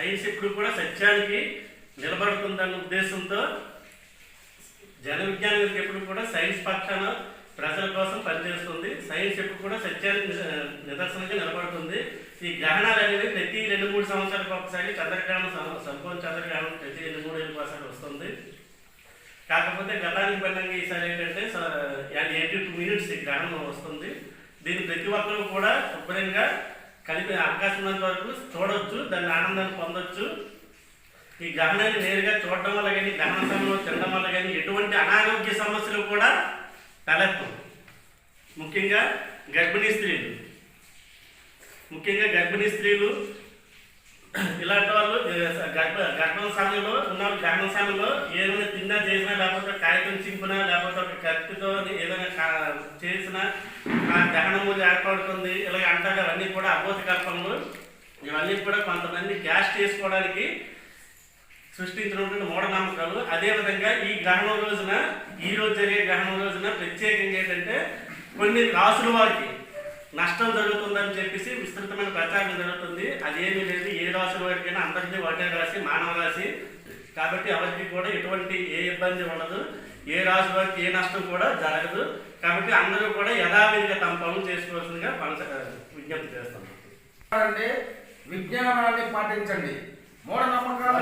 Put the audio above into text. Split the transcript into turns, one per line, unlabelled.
Science ఎప్పుడు కూడా సత్యానికి నిలబడుతుందన్న ఉద్దేశంతో జన విజ్ఞానం ఎప్పుడు కూడా సైన్స్ పక్షాన ప్రజల కోసం పనిచేస్తుంది. సైన్స్ ఎప్పుడు కూడా సత్యానికి నిదర్శనంగా నిలబడుతుంది. ఈ గ్రహణాలు అనేవి ప్రతి 2-3 సంవత్సరాలకు ఒకసారి చంద్రగ్రహణం, సంపూర్ణ చంద్రగ్రహణం ప్రతి 2-3 ఏళ్ళకి ఒకసారి వస్తుంది. కాకపోతే గతానికి భిన్నంగా ఈసారి ఏంటంటే 82 minutes ఈ గ్రహణం వస్తుంది. దీన్ని ప్రతి ఒక్కరూ కూడా శుభ్రంగా కలిపి అవకాశం ఉన్నంత వరకు చూడవచ్చు, దాన్ని ఆనందాన్ని పొందొచ్చు. ఈ గ్రహణాన్ని నేరుగా చూడడం వల్ల కానీ, గ్రహణ సమయంలో తినడం వల్ల కానీ ఎటువంటి అనారోగ్య సమస్యలు కూడా తలెత్తు. ముఖ్యంగా గర్భిణీ స్త్రీలు ఇలాంటి వాళ్ళు గర్భం సమయంలో ఉన్నవాళ్ళు గ్రహణ సమయంలో ఏదైనా తిన్నా చేసినా, లేకపోతే కాగితం చింపినా, లేకపోతే ఒక కత్తితో ఏదైనా చేసినా ఆ గ్రహణము ఏర్పడుతుంది ఇలాగ అంటారు. అవన్నీ కూడా అబోధ కల్పనలు. ఇవన్నీ కూడా కొంతమంది గ్యాస్ చేసుకోవడానికి సృష్టించినటువంటి మూఢనమ్మకాలు. అదేవిధంగా ఈ గ్రహణం రోజున, ఈ రోజు జరిగే గ్రహణం రోజున ప్రత్యేకంగా ఏంటంటే కొన్ని రాసుల వారికి నష్టం జరుగుతుందని చెప్పేసి విస్తృతమైన ప్రచారం జరుగుతుంది. అదేమీ లేదు. ఏ రాసుల వారికైనా అందరికీ ఒకటే రాశి, మానవ రాశి కాబట్టి ఎవరికి కూడా ఎటువంటి ఏ ఇబ్బంది ఉండదు. ఏ రాశి వారికి ఏ నష్టం కూడా జరగదు. కాబట్టి అందరూ కూడా యథావిధిగా తమ పనులు చేసుకోవాల్సిందిగా విజ్ఞప్తి చేస్తున్నాం.
విజ్ఞానాన్ని పాటించండి, మూఢనమ్మకాలు